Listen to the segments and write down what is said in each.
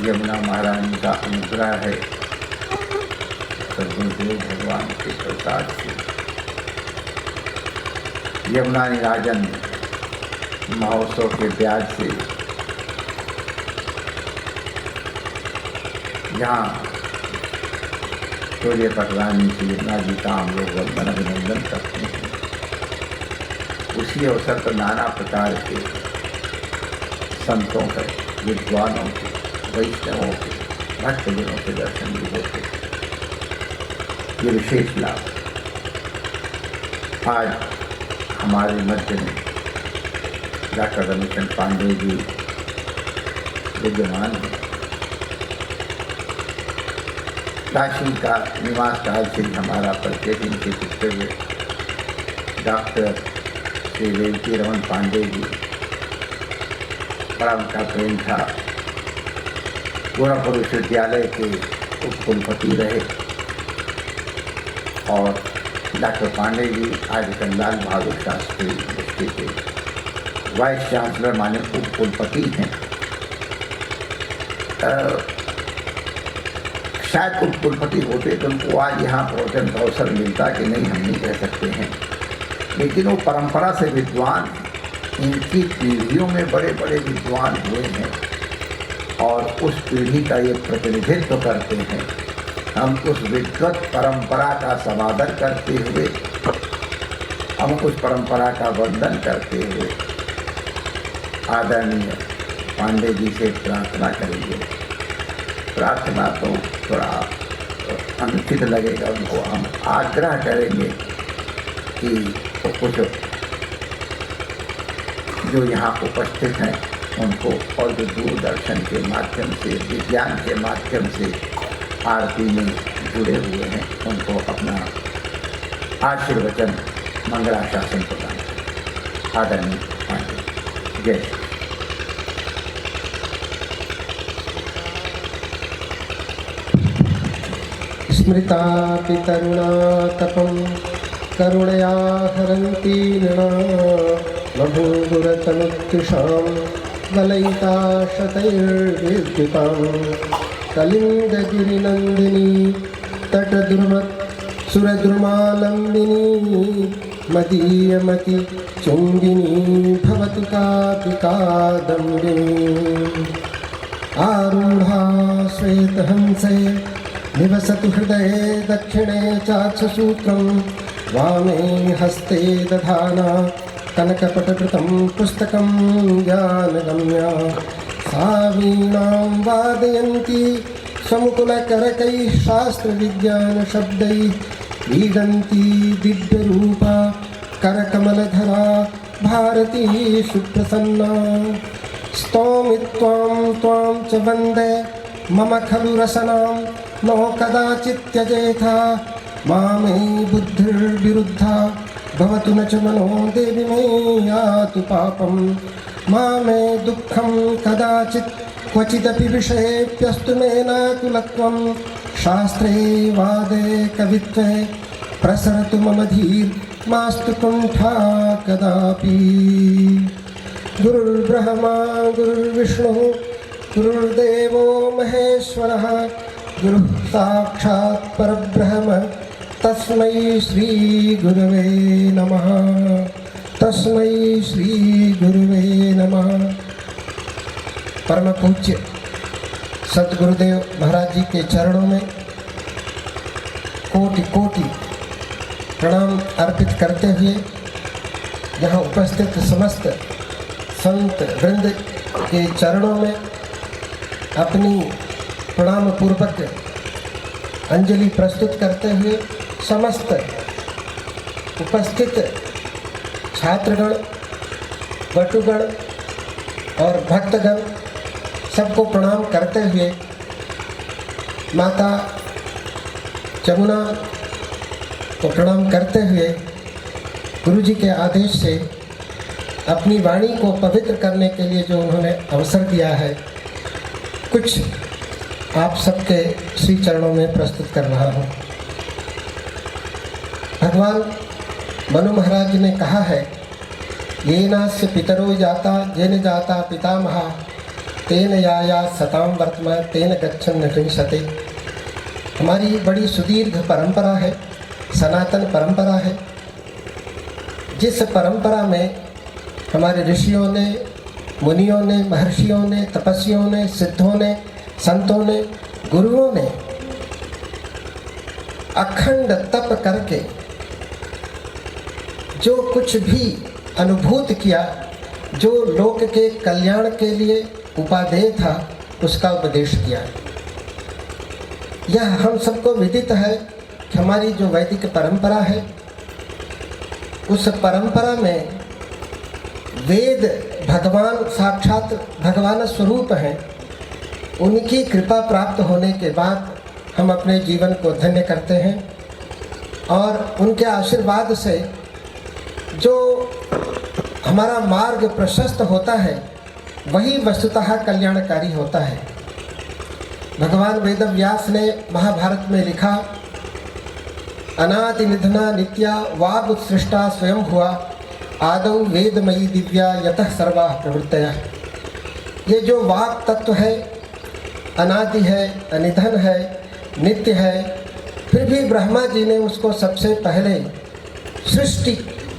यमुना महारानी का अनुग्रह है सद्गुरुदेव भगवान के प्रसाद से। यमुना निराजन महोत्सव के ब्याज से यहाँ सूर्य पटरानी की यमुना जी का हम लोग वंदन अभिनंदन करते हैं। उसी अवसर पर नाना प्रकार के संतों के, विद्वानों के, वैष्णवों के, भक्तजनों के दर्शन भी होते हैं। ये विशेष लाभ आज हमारे मध्य में डॉक्टर रमेशन पांडे जी विद्यमान हैं। काशी का निवास काल से हमारा परिचय इनके पुत्र हुए डॉक्टर श्री रेवती रमन पांडे जी, बड़ा उनका प्रेम था। गोरखपुर विश्वविद्यालय के उपकुलपति रहे और डॉक्टर पांडे जी आज लाल बहादुर शास्त्री यूनिवर्सिटी के वाइस चांसलर माने उपकुलपति हैं। शायद उपकुलपति होते तो उनको आज यहाँ पहुँचने का अवसर मिलता कि नहीं, हम नहीं कह सकते हैं। लेकिन वो परंपरा से विद्वान, इनकी पीढ़ियों में बड़े बड़े विद्वान हुए हैं और उस पीढ़ी का ये प्रतिनिधित्व करते हैं। हम उस विद्वत परंपरा का समादर करते हुए, हम उस परंपरा का वंदन करते हुए आदरणीय पांडे जी से प्रार्थना करेंगे। प्रार्थना तो थोड़ा अनुचित लगेगा उनको, हम आग्रह करेंगे कि वो कुछ जो यहाँ उपस्थित हैं उनको और जो दूरदर्शन के माध्यम से, विज्ञान के माध्यम से आरती में जुड़े हुए हैं, उनको अपना आशीर्वचन मंगलाशासन प्रदान करें। आदरणीय पांडे, जय। स्मृता पितरुणा तपं करुणया हरन्ति नभूगुरतनुत्युषां वलयिता शतैर्विद्युतां कलिङ्गगिरिनन्दिनी तटद्रुमत्सुरद्रुमालम्बिनी मदीयमति चुम्बिनी भवतु कापि कादम्बिनी आरूढा श्वेतहंसे निवसतु हृदये दक्षिणे चाक्षसूत्रं वामे हस्ते दधाना कनकपटकृतं पुस्तकं ज्ञानगम्या सा वीणां वादयन्ती स्वमुकुलकरकैः शास्त्रविज्ञानशब्दैः क्रीडन्ती दिव्यरूपा करकमलधरा भारती सुप्रसन्ना स्तौमि त्वां च वन्दे मम खलु रसनां नो कदाचित् त्यजेथा मामे बुद्धिर्विरुद्धा भवतु न च मनो देवि मे यातु पापं मामे दुःखं कदाचित् क्वचिदपि विषयेऽप्यस्तु मे नाकुलत्वं शास्त्रे वादे कवित्वे प्रसरतु मम धीर्मास्तु कुण्ठा कदापि। गुरुर्ब्रह्मा गुरुर्विष्णुः गुरुर्देवो महेश्वरः गुरुः साक्षात् परब्रह्म तस्मै श्री गुरुवे नमः। तस्मै श्री गुरुवे नमः। परम पूज्य सद्गुरुदेव महाराज जी के चरणों में कोटि कोटि प्रणाम अर्पित करते हुए यहाँ उपस्थित समस्त संत वृंद के चरणों में अपनी प्रणाम पूर्वक अंजलि प्रस्तुत करते हुए समस्त उपस्थित छात्रगण, वटुगण और भक्तगण सबको प्रणाम करते हुए माता जमुना को प्रणाम करते हुए गुरुजी के आदेश से अपनी वाणी को पवित्र करने के लिए जो उन्होंने अवसर दिया है, कुछ आप सबके श्री चरणों में प्रस्तुत कर रहा हूँ। भगवान मनु महाराज ने कहा है, ये नास्य पितरो जाता जेन जाता पितामहा तेन याया सताम वर्तमान तेन गच्छन् नृंशते। हमारी बड़ी सुदीर्घ परंपरा है, सनातन परंपरा है, जिस परंपरा में हमारे ऋषियों ने, मुनियों ने, महर्षियों ने, तपस्वियों ने, सिद्धों ने, संतों ने, गुरुओं ने अखंड तप करके जो कुछ भी अनुभूत किया, जो लोक के कल्याण के लिए उपादेय था, उसका उपदेश किया। यह हम सबको विदित है कि हमारी जो वैदिक परंपरा है, उस परंपरा में वेद भगवान साक्षात भगवान स्वरूप हैं। उनकी कृपा प्राप्त होने के बाद हम अपने जीवन को धन्य करते हैं और उनके आशीर्वाद से जो हमारा मार्ग प्रशस्त होता है वही वस्तुतः कल्याणकारी होता है। भगवान वेदव्यास ने महाभारत में लिखा, अनादि निधना नित्या वाग उत्सृष्टा स्वयं हुआ आदौ वेदमयी दिव्या यतः सर्वा प्रवृत्तयः। ये जो वाक तत्व है अनादि है, अनिधन है, नित्य है, फिर भी ब्रह्मा जी ने उसको सबसे पहले सृष्टि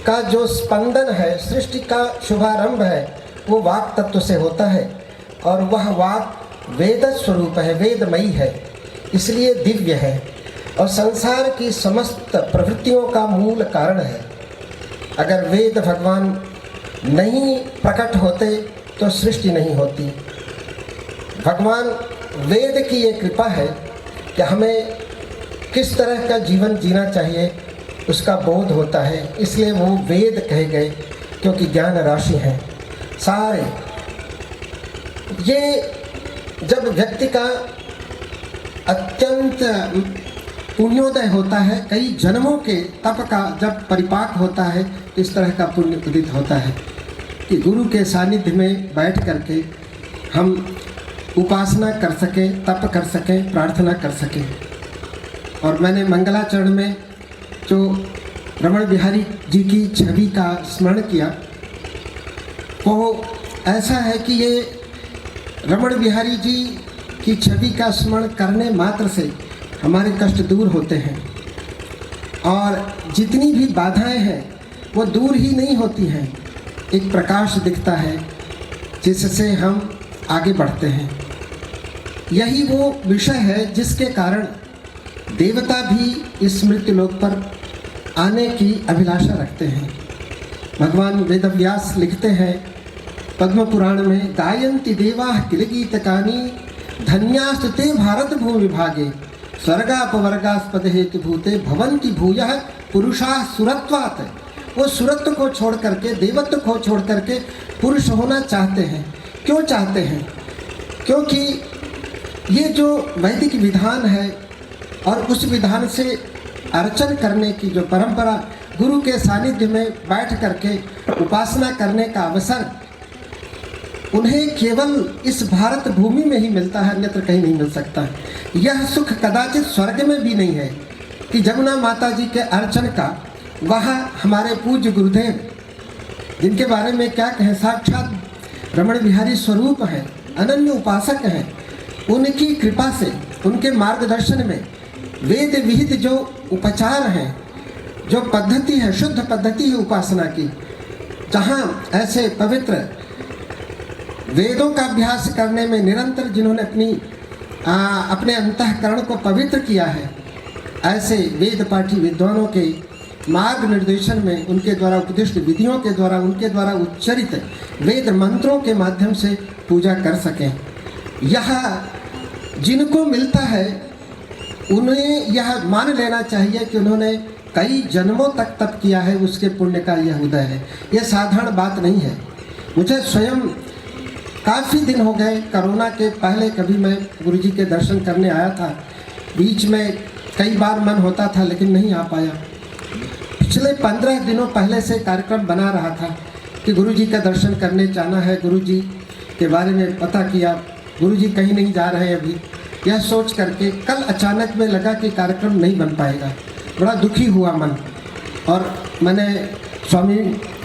का जो स्पंदन है, सृष्टि का शुभारंभ है, वो वाक तत्व से होता है और वह वाक वेद स्वरूप है, वेदमयी है, इसलिए दिव्य है और संसार की समस्त प्रवृत्तियों का मूल कारण है। अगर वेद भगवान नहीं प्रकट होते तो सृष्टि नहीं होती। भगवान वेद की ये कृपा है कि हमें किस तरह का जीवन जीना चाहिए उसका बोध होता है, इसलिए वो वेद कहे गए, क्योंकि ज्ञान राशि हैं सारे। ये जब व्यक्ति का अत्यंत पुण्योदय होता है, कई जन्मों के तप का जब परिपाक होता है, इस तरह का पुण्य उदित होता है कि गुरु के सानिध्य में बैठ करके हम उपासना कर सकें, तप कर सकें, प्रार्थना कर सकें। और मैंने मंगलाचरण में जो रमण बिहारी जी की छवि का स्मरण किया, वो ऐसा है कि ये रमण बिहारी जी की छवि का स्मरण करने मात्र से हमारे कष्ट दूर होते हैं और जितनी भी बाधाएं हैं वो दूर ही नहीं होती हैं, एक प्रकाश दिखता है जिससे हम आगे बढ़ते हैं। यही वो विषय है जिसके कारण देवता भी इस मृत्यु लोक पर आने की अभिलाषा रखते हैं। भगवान वेदव्यास लिखते हैं पद्म पुराण में, गायन्ति देवाः किल गीतकानि धन्यास्तुते भारत भूमि भागे स्वर्गापवर्गास्पद हेतु भूते भवन्ति भूयः पुरुषाः सुरत्वात्। वो सुरत्व को छोड़ करके, देवत्व को छोड़ करके पुरुष होना चाहते हैं। क्यों चाहते हैं? क्योंकि ये जो वैदिक विधान है और उस विधान से अर्चन करने की जो परंपरा, गुरु के सानिध्य में बैठ करके उपासना करने का अवसर उन्हें केवल इस भारत भूमि में ही मिलता है, अन्यत्र कहीं नहीं मिल सकता। यह सुख कदाचित स्वर्ग में भी नहीं है कि जमुना माता जी के अर्चन का वहाँ हमारे पूज्य गुरुदेव, जिनके बारे में क्या कहें, साक्षात रमण बिहारी स्वरूप हैं, अनन्य उपासक हैं, उनकी कृपा से, उनके मार्गदर्शन में वेद विहित जो उपचार हैं, जो पद्धति है, शुद्ध पद्धति है उपासना की, जहाँ ऐसे पवित्र वेदों का अभ्यास करने में निरंतर जिन्होंने अपने अंतःकरण को पवित्र किया है, ऐसे वेद पाठी विद्वानों के मार्ग निर्देशन में, उनके द्वारा उपदिष्ट विधियों के द्वारा, उनके द्वारा उच्चरित वेद मंत्रों के माध्यम से पूजा कर सकें। यह जिनको मिलता है उन्हें यह मान लेना चाहिए कि उन्होंने कई जन्मों तक तप किया है, उसके पुण्य का यह उदय है। यह साधारण बात नहीं है। मुझे स्वयं काफ़ी दिन हो गए, कोरोना के पहले कभी मैं गुरुजी के दर्शन करने आया था, बीच में कई बार मन होता था लेकिन नहीं आ पाया। पिछले 15 दिनों पहले से कार्यक्रम बना रहा था कि गुरुजी का दर्शन करने जाना है, गुरुजी के बारे में पता किया, गुरुजी कहीं नहीं जा रहे अभी, यह सोच करके कल अचानक में लगा कि कार्यक्रम नहीं बन पाएगा। बड़ा दुखी हुआ मन, और मैंने स्वामी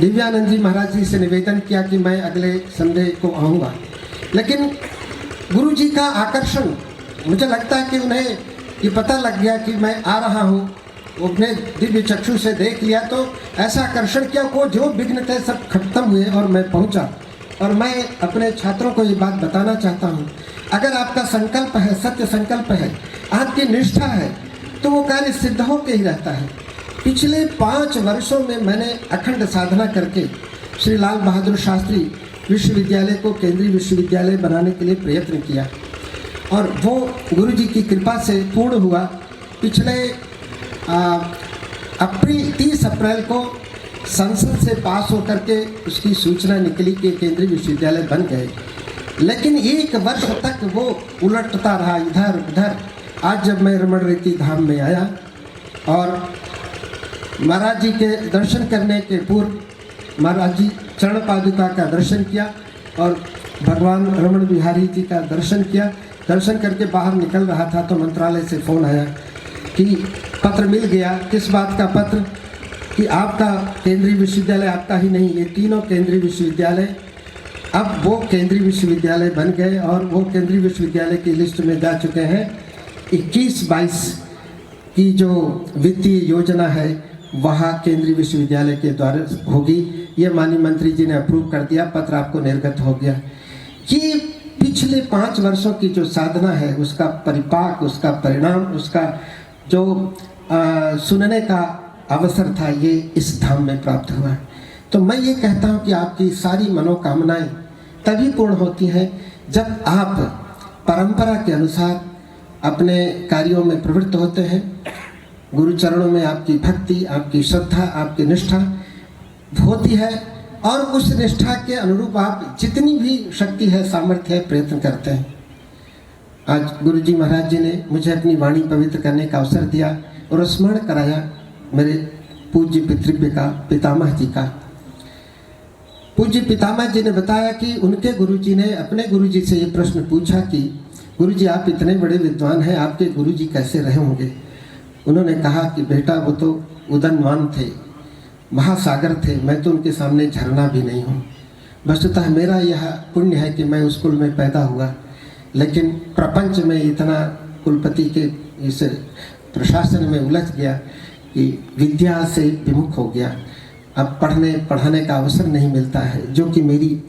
दिव्यानंद जी महाराज जी से निवेदन किया कि मैं अगले संडे को आऊँगा। लेकिन गुरु जी का आकर्षण, मुझे लगता है कि उन्हें ये पता लग गया कि मैं आ रहा हूँ, अपने दिव्य चक्षु से देख लिया, तो ऐसा आकर्षण किया को जो विघ्न थे सब खत्म हुए और मैं पहुँचा। और मैं अपने छात्रों को ये बात बताना चाहता हूँ, अगर आपका संकल्प है, सत्य संकल्प है, आपकी निष्ठा है, तो वो कार्य सिद्ध होकर ही रहता है। पिछले 5 वर्षों में मैंने अखंड साधना करके श्री लाल बहादुर शास्त्री विश्वविद्यालय को केंद्रीय विश्वविद्यालय बनाने के लिए प्रयत्न किया और वो गुरु जी की कृपा से पूर्ण हुआ। पिछले 30 अप्रैल को संसद से पास होकर के उसकी सूचना निकली कि केंद्रीय विश्वविद्यालय बन गए, लेकिन 1 वर्ष तक वो उलटता रहा इधर उधर। आज जब मैं रमण रेती धाम में आया और महाराज जी के दर्शन करने के पूर्व महाराज जी चरण पादुका का दर्शन किया और भगवान रमण बिहारी जी का दर्शन किया। दर्शन करके बाहर निकल रहा था तो मंत्रालय से फ़ोन आया कि पत्र मिल गया। किस बात का पत्र? कि आपका केंद्रीय विश्वविद्यालय, आपका ही नहीं, ये तीनों केंद्रीय विश्वविद्यालय अब वो केंद्रीय विश्वविद्यालय बन गए और वो केंद्रीय विश्वविद्यालय की लिस्ट में जा चुके हैं। 21-22 की जो वित्तीय योजना है वहाँ केंद्रीय विश्वविद्यालय के द्वारा होगी। ये माननीय मंत्री जी ने अप्रूव कर दिया, पत्र आपको निर्गत हो गया। कि पिछले 5 वर्षों की जो साधना है उसका परिपाक, उसका परिणाम, उसका जो सुनने का अवसर था, ये इस धाम में प्राप्त हुआ। तो मैं ये कहता हूँ कि आपकी सारी मनोकामनाएं तभी पूर्ण होती हैं जब आप परंपरा के अनुसार अपने कार्यों में प्रवृत्त होते हैं। गुरु चरणों में आपकी भक्ति, आपकी श्रद्धा, आपकी निष्ठा होती है और उस निष्ठा के अनुरूप आप जितनी भी शक्ति है, सामर्थ्य है, प्रयत्न करते हैं। आज गुरु जी महाराज जी ने मुझे अपनी वाणी पवित्र करने का अवसर दिया और स्मरण कराया मेरे पूज्य पितृव्य का, पितामह जी का। पूज्य पितामह जी ने बताया कि उनके गुरु जी ने अपने गुरु जी से ये प्रश्न पूछा कि गुरु जी आप इतने बड़े विद्वान हैं, आपके गुरु जी कैसे रहे होंगे? उन्होंने कहा कि बेटा वो तो उदयमान थे, महासागर थे, मैं तो उनके सामने झरना भी नहीं हूँ। वस्तुतः मेरा यह पुण्य है कि मैं उस कुल में पैदा हुआ, लेकिन प्रपंच में इतना कुलपति के इस प्रशासन में उलझ गया कि विद्या से विमुख हो गया। अब पढ़ाने का अवसर नहीं मिलता है, जो कि मेरी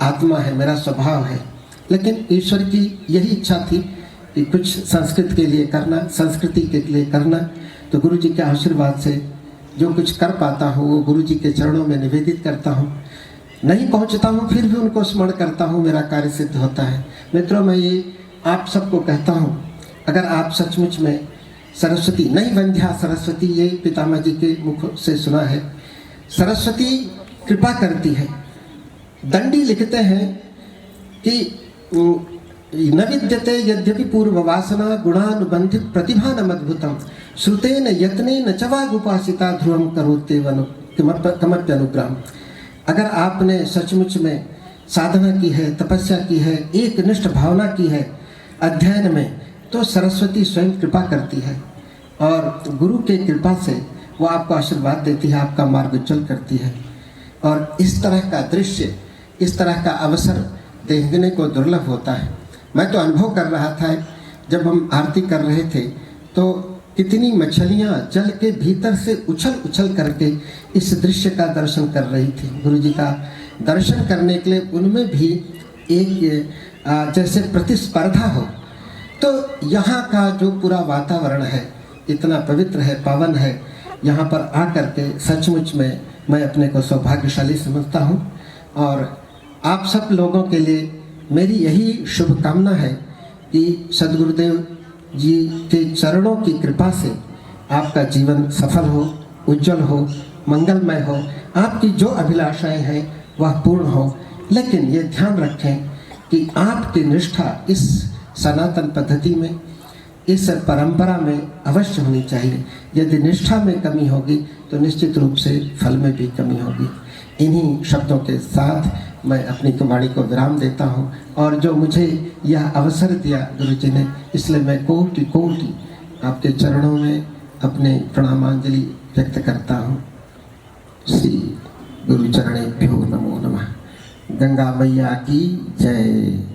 आत्मा है, मेरा स्वभाव है। लेकिन ईश्वर की यही इच्छा थी कि कुछ संस्कृत के लिए करना, संस्कृति के लिए करना। तो गुरु जी के आशीर्वाद से जो कुछ कर पाता हूँ वो गुरु जी के चरणों में निवेदित करता हूँ। नहीं पहुँचता हूँ फिर भी उनको स्मरण करता हूँ, मेरा कार्य सिद्ध होता है। मित्रों, मैं ये आप सबको कहता हूँ, अगर आप सचमुच में सरस्वती, नहीं वंध्या सरस्वती, ये पितामह जी के मुख से सुना है, सरस्वती कृपा करती है। दंडी लिखते हैं कि न विद्यते यद्यपि पूर्व वासना गुणानुबंधित प्रतिभा न अद्भुतम श्रुतेन यत्नेन च वागुपासिता ध्रुवम करोत्येव कमप्यनुग्रहम्। अगर आपने सचमुच में साधना की है, तपस्या की है, एक निष्ठ भावना की है अध्ययन में, तो सरस्वती स्वयं कृपा करती है और गुरु के कृपा से वो आपको आशीर्वाद देती है, आपका मार्ग उज्जवल करती है। और इस तरह का दृश्य, इस तरह का अवसर देखने को दुर्लभ होता है। मैं तो अनुभव कर रहा था, जब हम आरती कर रहे थे तो कितनी मछलियाँ जल के भीतर से उछल उछल करके इस दृश्य का दर्शन कर रही थी। गुरु जी का दर्शन करने के लिए उनमें भी एक जैसे प्रतिस्पर्धा हो। तो यहाँ का जो पूरा वातावरण है इतना पवित्र है, पावन है। यहाँ पर आकर के सचमुच में मैं अपने को सौभाग्यशाली समझता हूँ और आप सब लोगों के लिए मेरी यही शुभकामना है कि सद्गुरुदेव जी के चरणों की कृपा से आपका जीवन सफल हो, उज्जवल हो, मंगलमय हो, आपकी जो अभिलाषाएं हैं वह पूर्ण हो। लेकिन ये ध्यान रखें कि आपकी निष्ठा इस सनातन पद्धति में, इस परंपरा में अवश्य होनी चाहिए। यदि निष्ठा में कमी होगी तो निश्चित रूप से फल में भी कमी होगी। इन्हीं शब्दों के साथ मैं अपनी वाणी को विराम देता हूँ और जो मुझे यह अवसर दिया गुरु जी ने, इसलिए मैं कोटि कोटि आपके चरणों में अपने प्रणामांजलि व्यक्त करता हूँ। श्री गुरु चरणेभ्यो नमो नमः। गंगा मैया की जय।